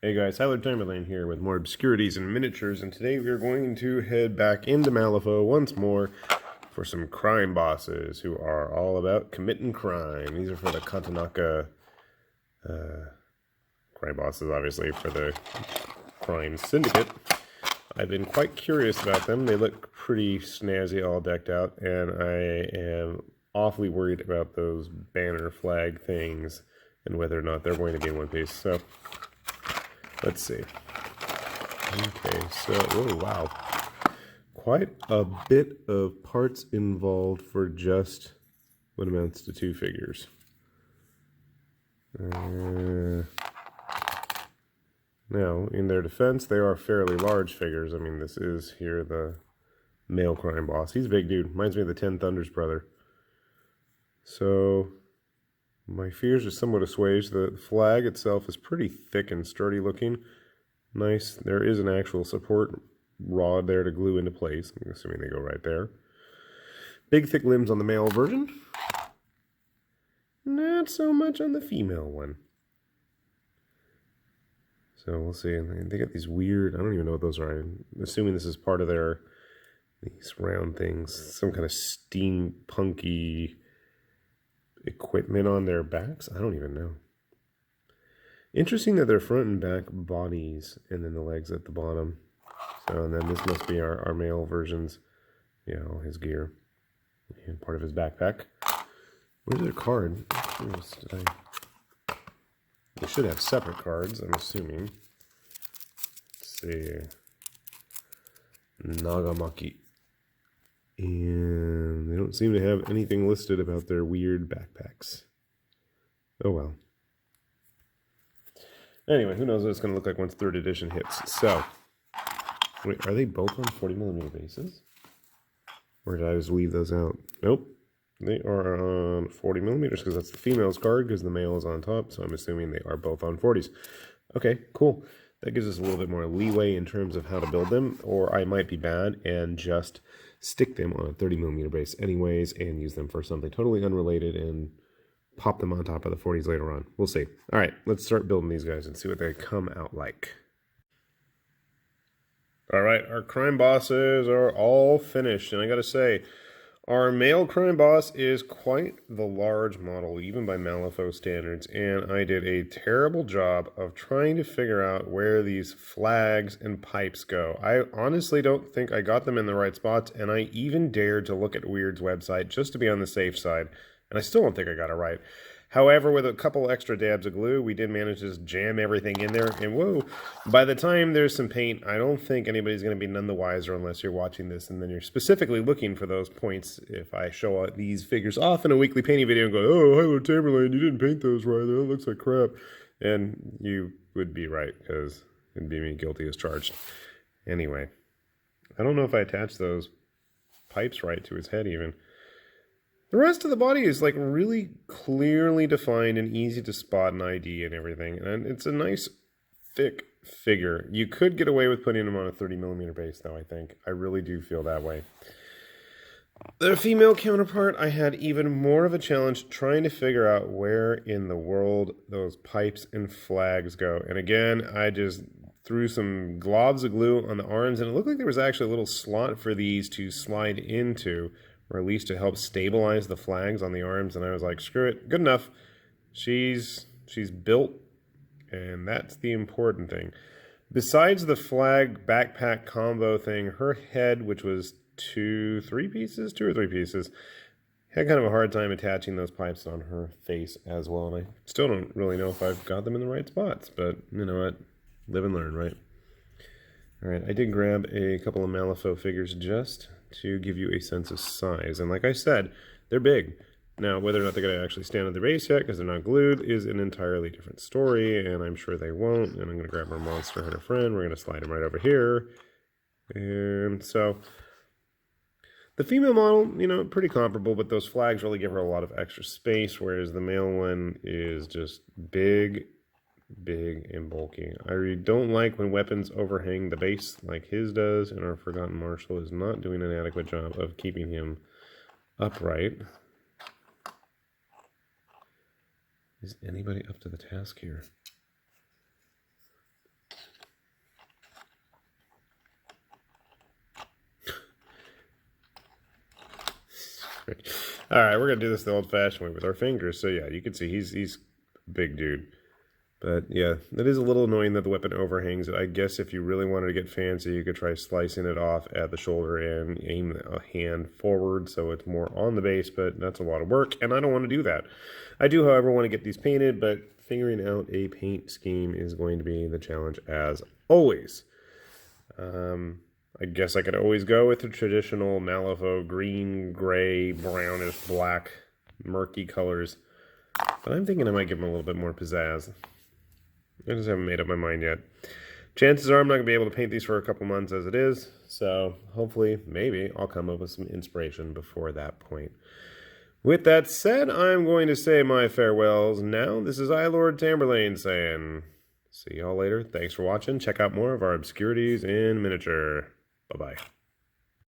Hey guys, Tyler Timerlane here with more Obscurities and Miniatures, and today we are going to head back into Malifaux once more for some crime bosses who are all about committing crime. These are for the Katanaka crime bosses, obviously, for the crime syndicate. I've been quite curious about them. They look pretty snazzy, all decked out, and I am awfully worried about those banner flag things and whether or not they're going to be in one piece. So let's see. Okay, so, oh wow. Quite a bit of parts involved for just what amounts to 2 figures. Now, in their defense, they are fairly large figures. I mean, this is here the male crime boss. He's a big dude. Reminds me of the 10 Thunders brother. So my fears are somewhat assuaged. The flag itself is pretty thick and sturdy looking. Nice. There is an actual support rod there to glue into place. I'm assuming they go right there. Big thick limbs on the male version. Not so much on the female one. So we'll see. They got these weird, I don't even know what those are. I'm assuming this is part of these round things. Some kind of steampunky equipment on their backs. I don't even know. Interesting that they're front and back bodies and then the legs at the bottom. So, and then this must be our male version's, all his gear and part of his backpack. Where's their card? They should have separate cards, I'm assuming. Let's see. Nagamaki. And they don't seem to have anything listed about their weird backpacks. Oh well. Anyway, who knows what it's going to look like once 3rd edition hits. So, wait, are they both on 40mm bases? Or did I just leave those out? Nope. They are on 40mm because that's the female's card because the male is on top. So I'm assuming they are both on 40s. Okay, cool. That gives us a little bit more leeway in terms of how to build them. Or I might be bad and just stick them on a 30mm base anyways and use them for something totally unrelated and pop them on top of the 40s later on. We'll see. All right, let's start building these guys and see what they come out like. All right, our crime bosses are all finished. And I got to say, our male crime boss is quite the large model, even by Malifaux standards, and I did a terrible job of trying to figure out where these flags and pipes go. I honestly don't think I got them in the right spots, and I even dared to look at Wyrd's website just to be on the safe side, and I still don't think I got it right. However, with a couple extra dabs of glue, we did manage to just jam everything in there, and whoa, by the time there's some paint, I don't think anybody's going to be none the wiser unless you're watching this, and then you're specifically looking for those points if I show these figures off in a weekly painting video and go, oh, hello, Tamerlane, you didn't paint those right, that looks like crap. And you would be right, because it'd be me guilty as charged. Anyway, I don't know if I attached those pipes right to his head even. The rest of the body is like really clearly defined and easy to spot an ID and everything. And it's a nice thick figure. You could get away with putting him on a 30mm base though, I think. I really do feel that way. The female counterpart, I had even more of a challenge trying to figure out where in the world those pipes and flags go. And again, I just threw some globs of glue on the arms and it looked like there was actually a little slot for these to slide into, or at least to help stabilize the flags on the arms, and I was like, screw it, good enough. She's built, and that's the important thing. Besides the flag backpack combo thing, her head, which was 2 or 3 pieces, had kind of a hard time attaching those pipes on her face as well, and I still don't really know if I've got them in the right spots, but you know what, live and learn, right? All right, I did grab a couple of Malifaux figures just to give you a sense of size. And like I said, they're big. Now, whether or not they're going to actually stand on the base yet because they're not glued is an entirely different story, and I'm sure they won't. And I'm going to grab our Monster Hunter friend. We're going to slide him right over here. And so the female model, pretty comparable, but those flags really give her a lot of extra space, whereas the male one is just big and bulky. I really don't like when weapons overhang the base like his does, and our Forgotten Marshal is not doing an adequate job of keeping him upright. Is anybody up to the task here? All right, we're gonna do this the old-fashioned way with our fingers. So yeah, you can see he's a big dude. But yeah, it is a little annoying that the weapon overhangs it. I guess if you really wanted to get fancy, you could try slicing it off at the shoulder and aim a hand forward so it's more on the base, but that's a lot of work, and I don't want to do that. I do, however, want to get these painted, but figuring out a paint scheme is going to be the challenge as always. I guess I could always go with the traditional Malifaux green, gray, brownish, black, murky colors, but I'm thinking I might give them a little bit more pizzazz. I just haven't made up my mind yet. Chances are I'm not going to be able to paint these for a couple months as it is, so hopefully, maybe, I'll come up with some inspiration before that point. With that said, I'm going to say my farewells now. This is Lord Tamberlane saying, see y'all later. Thanks for watching. Check out more of our Obscurities in miniature. Bye-bye.